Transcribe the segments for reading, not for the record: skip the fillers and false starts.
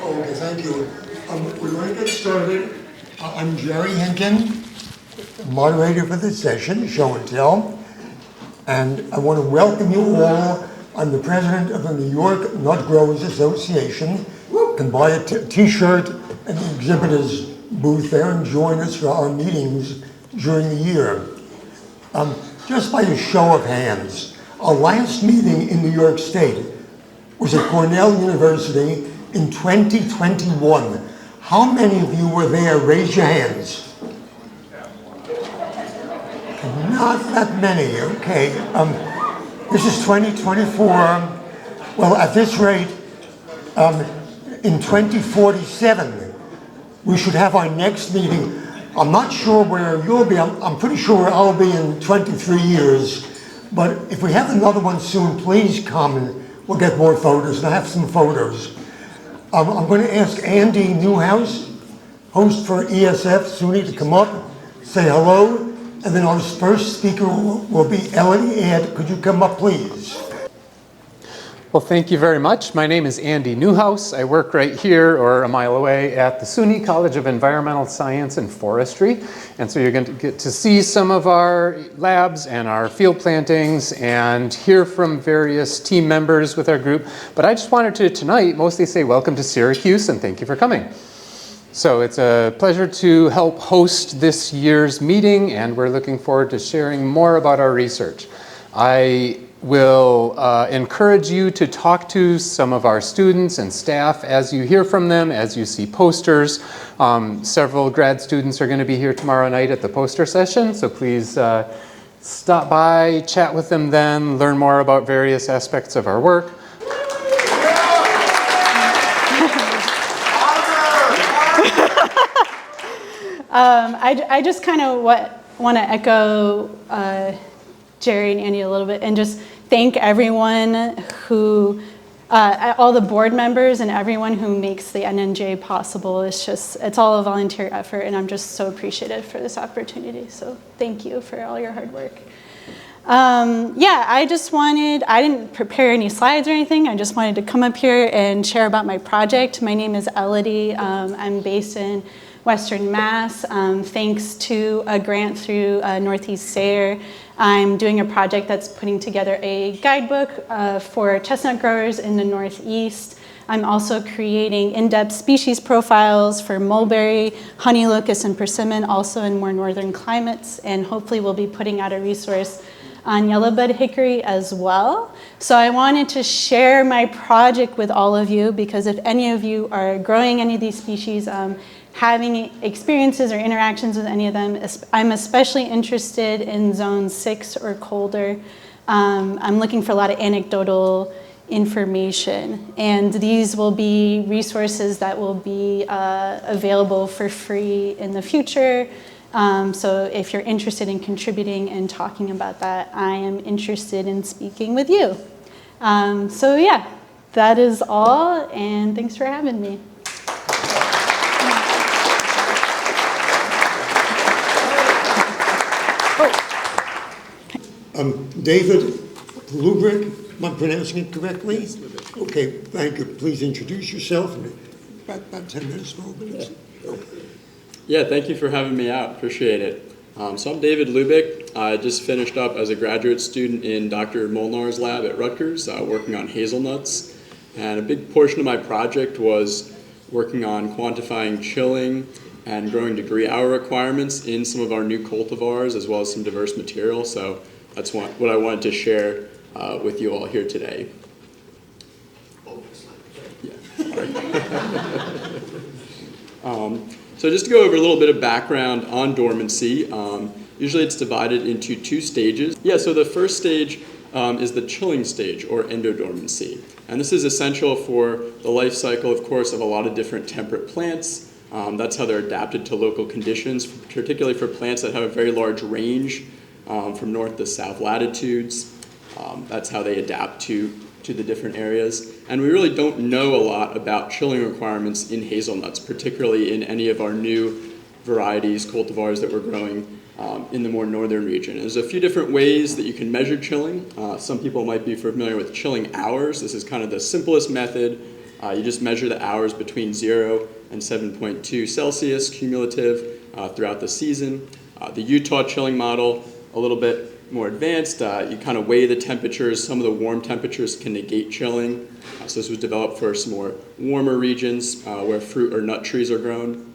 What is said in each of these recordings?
Okay, thank you. We're going to get started. I'm Jerry Hinton, moderator for this session, Show and Tell. And I want to welcome you all. I'm the president of the New York Nut Growers Association. You can buy a t-shirt at the exhibitors booth there and join us for our meetings during the year. Just by a show of hands, our last meeting in New York State was at Cornell University in 2021. How many of you were there? Raise your hands. Not that many, okay. This is 2024. Well, at this rate, in 2047, we should have our next meeting. I'm not sure where you'll be. I'm pretty sure where I'll be in 23 years. But if we have another one soon, please come and we'll get more photos. And I have some photos. I'm going to ask Andy Newhouse, host for ESF, SUNY, to come up, say hello. And then our first speaker will be Elodie. Ed, could you come up, please? Well, thank you very much. My name is Andy Newhouse. I work right here or a mile away at the SUNY College of Environmental Science and Forestry. And so you're going to get to see some of our labs and our field plantings and hear from various team members with our group. But I just wanted to tonight mostly say welcome to Syracuse and thank you for coming. So it's a pleasure to help host this year's meeting, and we're looking forward to sharing more about our research. I will encourage you to talk to some of our students and staff as you hear from them, as you see posters. Several grad students are going to be here tomorrow night at the poster session, so please stop by, chat with them then, learn more about various aspects of our work. I just kind of want to echo Jerry and Andy a little bit and just thank everyone who, all the board members and everyone who makes the NNGA possible. It's all a volunteer effort, and I'm just so appreciative for this opportunity. So thank you for all your hard work. I didn't prepare any slides or anything. I just wanted to come up here and share about my project. My name is Elodie. I'm based in Western Mass. Thanks to a grant through Northeast SARE, I'm doing a project that's putting together a guidebook for chestnut growers in the Northeast. I'm also creating in-depth species profiles for mulberry, honey locust, and persimmon, also in more northern climates, and hopefully we'll be putting out a resource on yellowbud hickory as well. So I wanted to share my project with all of you because if any of you are growing any of these species, having experiences or interactions with any of them, I'm especially interested in zone 6 or colder. I'm looking for a lot of anecdotal information, and these will be resources that will be available for free in the future. So if you're interested in contributing and talking about that, I am interested in speaking with you. That is all, and thanks for having me. David Hlubik, am I pronouncing it correctly? Yes, Hlubik. Okay, thank you. Please introduce yourself in about 10 minutes, 12 minutes. Yeah, thank you for having me out. Appreciate it. So I'm David Hlubik. I just finished up as a graduate student in Dr. Molnar's lab at Rutgers, working on hazelnuts. And a big portion of my project was working on quantifying chilling and growing degree hour requirements in some of our new cultivars, as well as some diverse material. So that's what I wanted to share with you all here today. Yeah, right. So just to go over a little bit of background on dormancy, usually it's divided into 2 stages. Yeah, so the first stage is the chilling stage, or endodormancy. And this is essential for the life cycle, of course, of a lot of different temperate plants. That's how they're adapted to local conditions, particularly for plants that have a very large range from north to south latitudes. That's how they adapt to the different areas. And we really don't know a lot about chilling requirements in hazelnuts, particularly in any of our new varieties, cultivars that we're growing in the more northern region. There's a few different ways that you can measure chilling. Some people might be familiar with chilling hours. This is kind of the simplest method You just measure the hours between 0 and 7.2 Celsius cumulative throughout the season. The Utah chilling model, a little bit more advanced. You kind of weigh the temperatures. Some of the warm temperatures can negate chilling. So this was developed for some more warmer regions where fruit or nut trees are grown.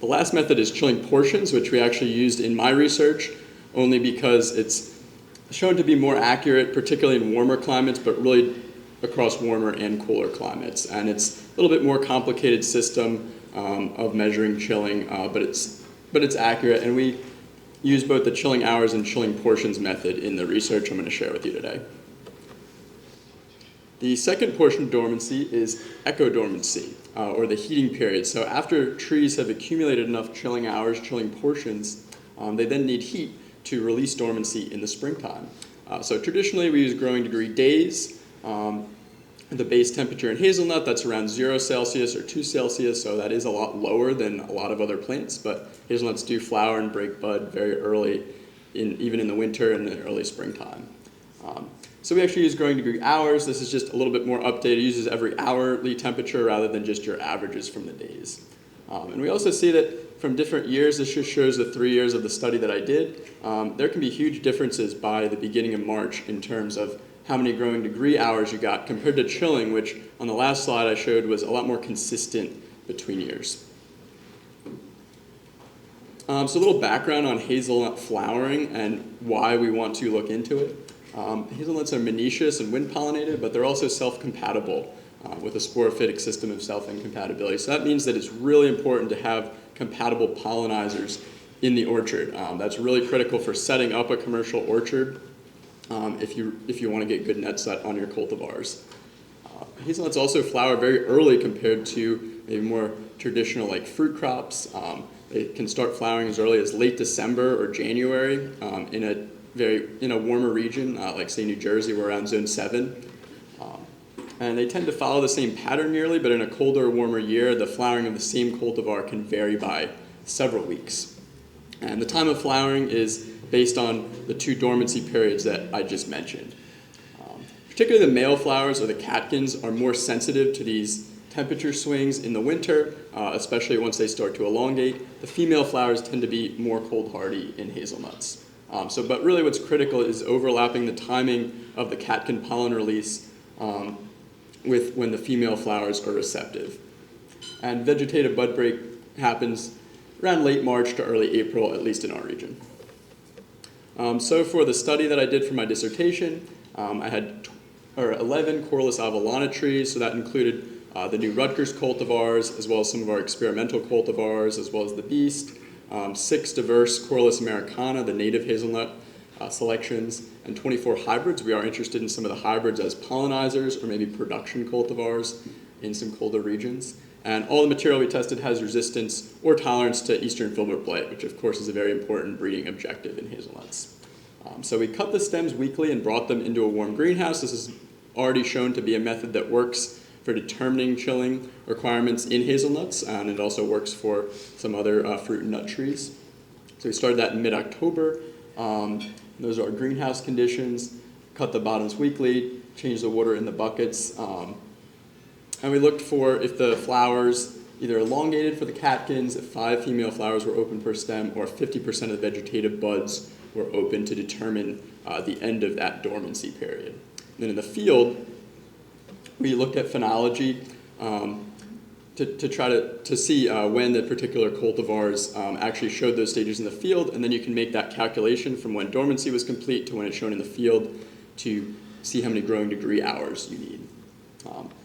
The last method is chilling portions, which we actually used in my research only because it's shown to be more accurate, particularly in warmer climates, but really across warmer and cooler climates. And it's a little bit more complicated system of measuring chilling, but it's accurate. And we use both the chilling hours and chilling portions method in the research I'm going to share with you today. The second portion of dormancy is ecodormancy, or the heating period. So after trees have accumulated enough chilling hours, chilling portions, they then need heat to release dormancy in the springtime. So traditionally we use growing degree days. The base temperature in hazelnut, that's around 0 Celsius or 2 Celsius, so that is a lot lower than a lot of other plants, but hazelnuts do flower and break bud very early, even in the winter and the early springtime. So we actually use growing degree hours. This is just a little bit more updated. It uses every hourly temperature rather than just your averages from the days. And we also see that from different years, this just shows the 3 years of the study that I did, there can be huge differences by the beginning of March in terms of how many growing degree hours you got compared to chilling, which on the last slide I showed was a lot more consistent between years. So a little background on hazelnut flowering and why we want to look into it. Hazelnuts are monoecious and wind pollinated, but they're also self-compatible with a sporophytic system of self-incompatibility. So that means that it's really important to have compatible pollinizers in the orchard. That's really critical for setting up a commercial orchard if you want to get good net set on your cultivars. Hazelnuts also flower very early compared to maybe more traditional like fruit crops. They can start flowering as early as late December or January in a warmer region, like say New Jersey, we're around zone 7. And they tend to follow the same pattern yearly, but in a colder or warmer year, the flowering of the same cultivar can vary by several weeks. And the time of flowering is based on the 2 dormancy periods that I just mentioned. Particularly the male flowers or the catkins are more sensitive to these temperature swings in the winter, especially once they start to elongate. The female flowers tend to be more cold hardy in hazelnuts. But really what's critical is overlapping the timing of the catkin pollen release with when the female flowers are receptive. And vegetative bud break happens around late March to early April, at least in our region. So for the study that I did for my dissertation, I had 11 Corylus avellana trees, so that included the new Rutgers cultivars, as well as some of our experimental cultivars, as well as the Beast, 6 diverse Corylus americana, the native hazelnut selections, and 24 hybrids. We are interested in some of the hybrids as pollinizers or maybe production cultivars in some colder regions. And all the material we tested has resistance or tolerance to eastern filbert blight, which of course is a very important breeding objective in hazelnuts. So we cut the stems weekly and brought them into a warm greenhouse. This is already shown to be a method that works for determining chilling requirements in hazelnuts, and it also works for some other fruit and nut trees. So we started that in mid-October. Those are our greenhouse conditions. Cut the bottoms weekly, change the water in the buckets, and we looked for if the flowers either elongated for the catkins, if 5 female flowers were open per stem, or 50% of the vegetative buds were open to determine the end of that dormancy period. And then in the field, we looked at phenology to try to see when the particular cultivars actually showed those stages in the field, and then you can make that calculation from when dormancy was complete to when it's shown in the field to see how many growing degree hours you need.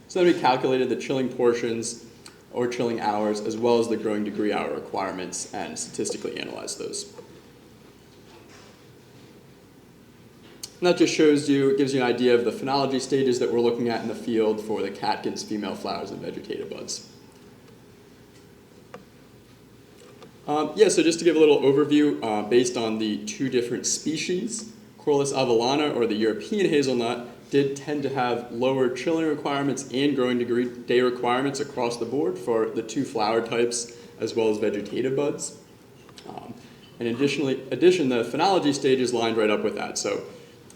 So then we calculated the chilling portions or chilling hours as well as the growing degree hour requirements and statistically analyzed those. And that just shows you, it gives you an idea of the phenology stages that we're looking at in the field for the catkins, female flowers, and vegetative buds. So just to give a little overview, based on the 2 different species, Corylus avellana, or the European hazelnut, did tend to have lower chilling requirements and growing degree day requirements across the board for the 2 flower types as well as vegetative buds. And in addition, the phenology stage is lined right up with that. So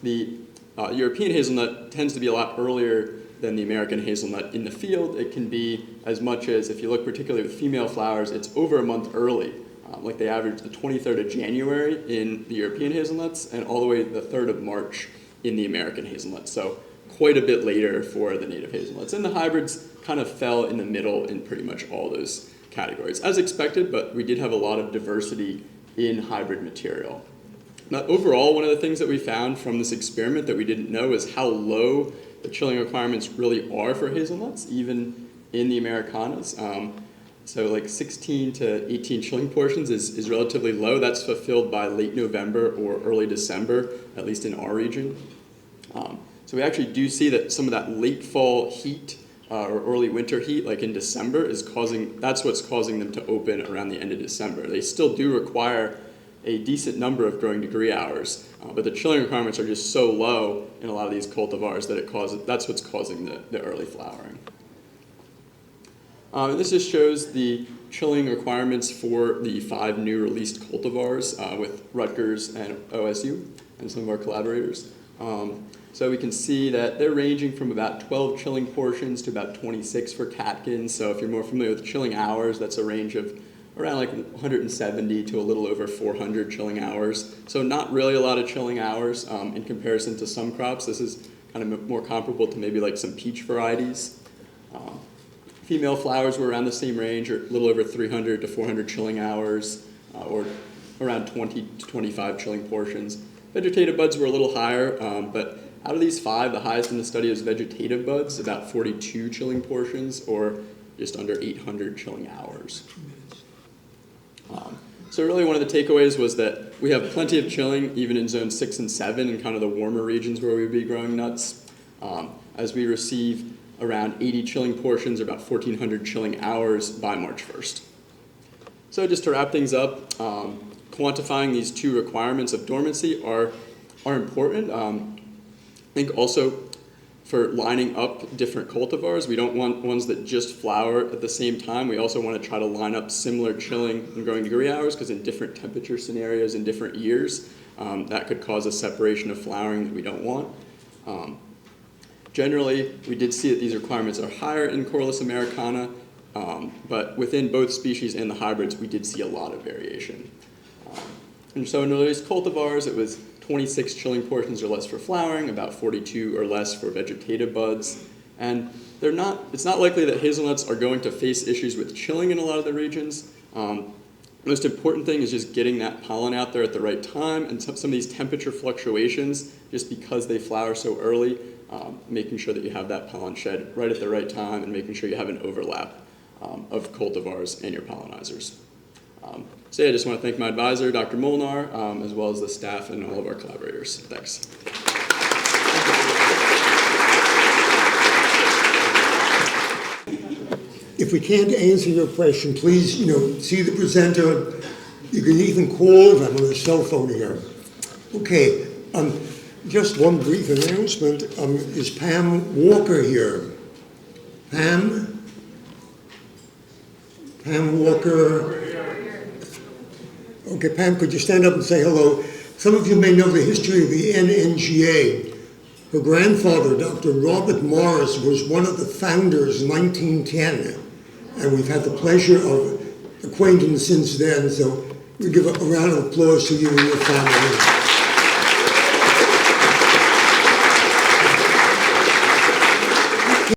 the European hazelnut tends to be a lot earlier than the American hazelnut in the field. It can be as much as, if you look particularly with female flowers, it's over a month early. Like they average the 23rd of January in the European hazelnuts and all the way to the 3rd of March in the American hazelnuts. So quite a bit later for the native hazelnuts. And the hybrids kind of fell in the middle in pretty much all those categories, as expected, but we did have a lot of diversity in hybrid material. Now, overall, one of the things that we found from this experiment that we didn't know is how low the chilling requirements really are for hazelnuts, even in the Americanas. So like 16 to 18 chilling portions is relatively low. That's fulfilled by late November or early December, at least in our region. So we actually do see that some of that late fall heat or early winter heat, like in December, that's what's causing them to open around the end of December. They still do require a decent number of growing degree hours, but the chilling requirements are just so low in a lot of these cultivars that that's what's causing the early flowering. This just shows the chilling requirements for the 5 new released cultivars with Rutgers and OSU and some of our collaborators. So we can see that they're ranging from about 12 chilling portions to about 26 for catkins. So if you're more familiar with chilling hours, that's a range of around like 170 to a little over 400 chilling hours. So not really a lot of chilling hours in comparison to some crops. This is kind of more comparable to maybe like some peach varieties. Female flowers were around the same range, or a little over 300 to 400 chilling hours, or around 20 to 25 chilling portions. Vegetative buds were a little higher, but out of these 5, the highest in the study was vegetative buds, about 42 chilling portions, or just under 800 chilling hours. So really one of the takeaways was that we have plenty of chilling, even in zone 6 and 7, in kind of the warmer regions where we would be growing nuts, as we receive around 80 chilling portions, or about 1,400 chilling hours by March 1st. So just to wrap things up, quantifying these 2 requirements of dormancy are important. I think also for lining up different cultivars, we don't want ones that just flower at the same time. We also want to try to line up similar chilling and growing degree hours, because in different temperature scenarios in different years, that could cause a separation of flowering that we don't want. Generally, we did see that these requirements are higher in Corylus americana, but within both species and the hybrids, we did see a lot of variation. And so in released cultivars, it was 26 chilling portions or less for flowering, about 42 or less for vegetative buds. And it's not likely that hazelnuts are going to face issues with chilling in a lot of the regions. Most important thing is just getting that pollen out there at the right time, and some of these temperature fluctuations, just because they flower so early, making sure that you have that pollen shed right at the right time and making sure you have an overlap of cultivars and your pollinizers. So yeah, I just want to thank my advisor, Dr. Molnar, as well as the staff and all of our collaborators. Thanks. If we can't answer your question, please, see the presenter. You can even call them on the cell phone here. Okay, just one brief announcement. Is Pam Walker here? Pam Walker. Okay, Pam, could you stand up and say hello? Some of you may know the history of the NNGA. Her grandfather, Dr. Robert Morris, was one of the founders in 1910, and we've had the pleasure of acquaintance since then, so we give a round of applause to you and your family.